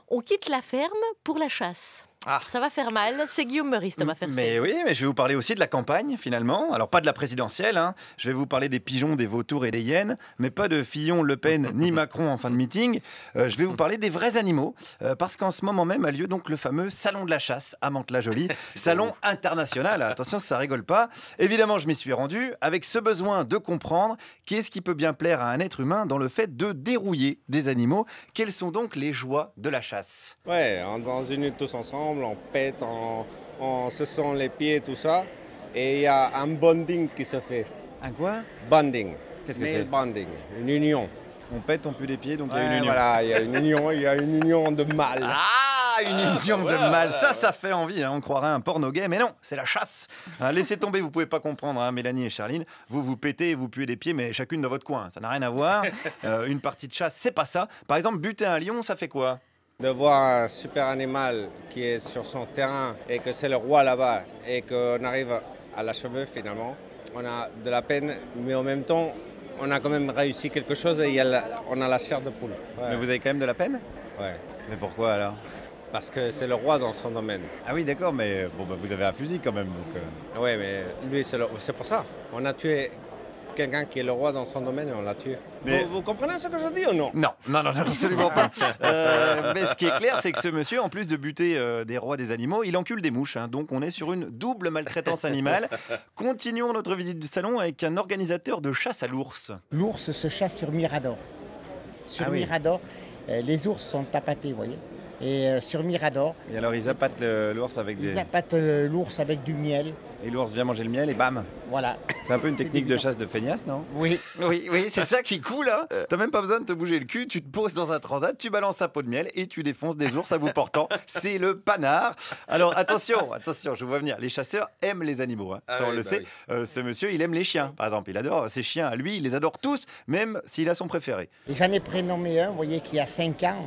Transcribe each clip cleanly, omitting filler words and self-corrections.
On quitte la ferme pour la chasse. Ah. Ça va faire mal, c'est Guillaume Meurice, Thomas Fersen. Mais oui, mais je vais vous parler aussi de la campagne, finalement. Alors, pas de la présidentielle, hein. Je vais vous parler des pigeons, des vautours et des hyènes, mais pas de Fillon, Le Pen, ni Macron en fin de meeting. Je vais vous parler des vrais animaux, parce qu'en ce moment même a lieu donc le fameux Salon de la chasse à Mantes-la-Jolie. Salon international, attention, ça rigole pas. Évidemment, je m'y suis rendu, avec ce besoin de comprendre qu'est-ce qui peut bien plaire à un être humain dans le fait de dérouiller des animaux. Quelles sont donc les joies de la chasse? Ouais, dans une nuit tous ensemble, on pète, on se sent les pieds, tout ça. Et il y a un bonding qui se fait. Un quoi? Bonding. Qu'est-ce que Mais c'est? bonding, une union. On pète, on pue des pieds, donc il y a une Ouais, union. voilà, il y a une union, il y a une union de mâles. Ah, une union de voilà, mâles, voilà. ça fait envie, hein. On croirait un porno gay, mais non, c'est la chasse. Hein, laissez tomber, vous pouvez pas comprendre, hein, Mélanie et Charline. Vous pétez et vous puez des pieds, mais chacune dans votre coin, ça n'a rien à voir. Une partie de chasse, c'est pas ça. Par exemple, buter un lion, ça fait quoi? De voir un super animal qui est sur son terrain et que c'est le roi là-bas et qu'on arrive à l'achever finalement, on a de la peine, mais en même temps, on a quand même réussi quelque chose et on a la chair de poule. Ouais. Mais vous avez quand même de la peine? Ouais. Mais pourquoi alors? Parce que c'est le roi dans son domaine. Ah oui, d'accord, mais bon, bah, vous avez un fusil quand même. Donc, Oui, mais lui, c'est pour ça. On a tué quelqu'un qui est le roi dans son domaine et on l'a tué. Mais- Vous comprenez ce que je dis ou non? Non, absolument pas. Mais ce qui est clair, c'est que ce monsieur, en plus de buter des rois des animaux, il encule des mouches. Hein. Donc on est sur une double maltraitance animale. Continuons notre visite du salon avec un organisateur de chasse à l'ours. L'ours se chasse sur Mirador. Sur Ah oui. Mirador, les ours sont tapatés, vous voyez. Et sur Mirador, Et alors ils appâtent l'ours avec ils appâtent l'ours avec du miel. Et l'ours vient manger le miel et bam. Voilà. C'est un peu une C'est technique de évident. chasse de feignasse, non? Oui. Oui, c'est ça qui est cool, hein. T'as même pas besoin de te bouger le cul, tu te poses dans un transat, tu balances un pot de miel et tu défonces des ours à bout portant. C'est le panard. Alors attention, je vous vois venir. Les chasseurs aiment les animaux, hein. Ça, on le sait. Ce monsieur, il aime les chiens, par exemple. Il adore ses chiens à lui, il les adore tous, même s'il a son préféré. Et j'en ai prénommé un, vous voyez, qui a 5 ans.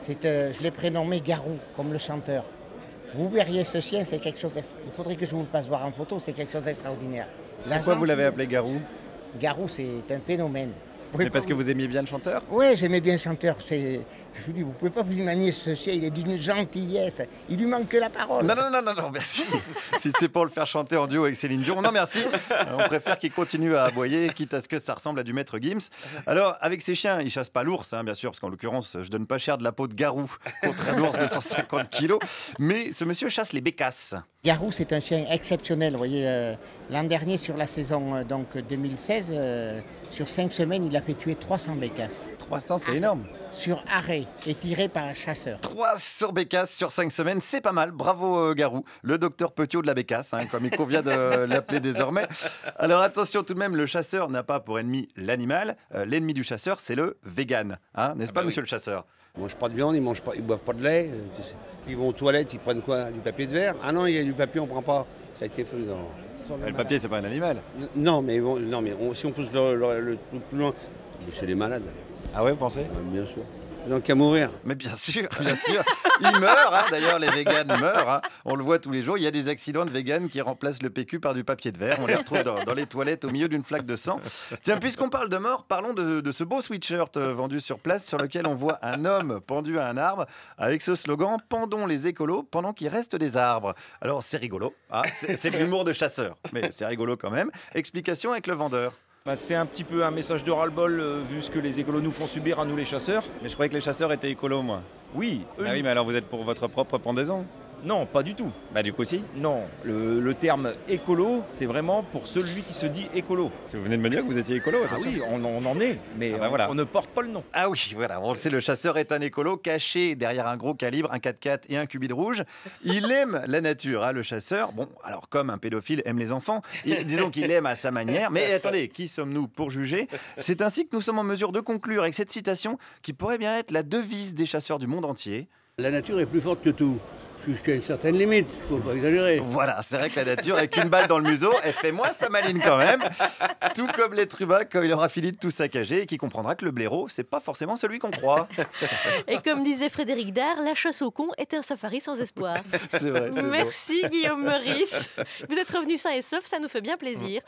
Je l'ai prénommé Garou, comme le chanteur. Vous verriez ce chien, c'est quelque chose. Il faudrait que je vous le fasse voir en photo, c'est quelque chose d'extraordinaire. Pourquoi vous l'avez appelé Garou? Garou, c'est un phénomène. Mais parce que vous aimiez bien le chanteur? Oui, j'aimais bien le chanteur. Je vous dis, vous pouvez pas vous imaginer ce chien, il est d'une gentillesse. Il lui manque que la parole. Non, merci. Si c'est pour le faire chanter en duo avec Céline Dion, non merci. On préfère qu'il continue à aboyer, quitte à ce que ça ressemble à du maître Gims. Alors, avec ces chiens, ils chassent pas l'ours, hein, bien sûr, parce qu'en l'occurrence, je donne pas cher de la peau de garou contre un ours de 150 kilos. Mais ce monsieur chasse les bécasses. Garou, c'est un chien exceptionnel. Vous voyez, l'an dernier, sur la saison donc 2016, sur 5 semaines, il a fait tuer 300 bécasses. 300, c'est énorme. Sur arrêt et tiré par un chasseur. 300 bécasses sur 5 semaines, c'est pas mal. Bravo Garou, le docteur Petiot de la bécasse, hein, comme il convient de l'appeler désormais. Alors attention tout de même, le chasseur n'a pas pour ennemi l'animal. L'ennemi du chasseur, c'est le vegan. Hein, n'est-ce pas, monsieur le chasseur? Ils mangent pas de viande, ils boivent pas de lait. Tu sais. Ils vont aux toilettes, ils prennent quoi? Du papier de verre? Ah non, il y a du papier, on prend pas. Ça a été fait dans... Le papier, c'est pas un animal. Non, mais, si on pousse le truc plus loin, c'est des malades. Ah ouais, vous pensez? Bien sûr. Donc qu'à mourir. Mais bien sûr. Ils meurent, hein. D'ailleurs, les véganes meurent. Hein. On le voit tous les jours. Il y a des accidents de véganes qui remplacent le PQ par du papier de verre. On les retrouve dans les toilettes au milieu d'une flaque de sang. Tiens, puisqu'on parle de mort, parlons de ce beau sweatshirt vendu sur place sur lequel on voit un homme pendu à un arbre avec ce slogan « Pendons les écolos pendant qu'il reste des arbres ». Alors, c'est rigolo. Hein, c'est de l'humour de chasseur, mais c'est rigolo quand même. Explication avec le vendeur. C'est un petit peu un message de ras-le-bol vu ce que les écolos nous font subir à nous les chasseurs. Mais je croyais que les chasseurs étaient écolos, moi. Oui, eux, Ah oui, mais alors vous êtes pour votre propre pendaison? non, pas du tout. Bah du coup si. Non, le terme écolo, c'est vraiment pour celui qui se dit écolo. Si vous venez de me dire que vous étiez écolo, Ah attention. oui, on en est, mais Ah bah voilà. on ne porte pas le nom. Ah oui, voilà, on le sait, le chasseur est un écolo caché derrière un gros calibre, un 4x4 et un cubide rouge. Il aime la nature, hein, le chasseur. Bon, alors comme un pédophile aime les enfants, disons qu'il aime à sa manière. Mais attendez, qui sommes-nous pour juger? C'est ainsi que nous sommes en mesure de conclure avec cette citation qui pourrait bien être la devise des chasseurs du monde entier. La nature est plus forte que tout, jusqu'à une certaine limite, faut pas exagérer. Voilà, c'est vrai que la nature, avec une balle dans le museau, elle fait moins sa maline quand même. Tout comme l'être humain quand il aura fini de tout saccager et qui comprendra que le blaireau, c'est pas forcément celui qu'on croit. Et comme disait Frédéric Dard, la chasse au con est un safari sans espoir. C'est vrai, c'est beau. Merci Guillaume Meurice. Vous êtes revenu sain et sauf, ça nous fait bien plaisir.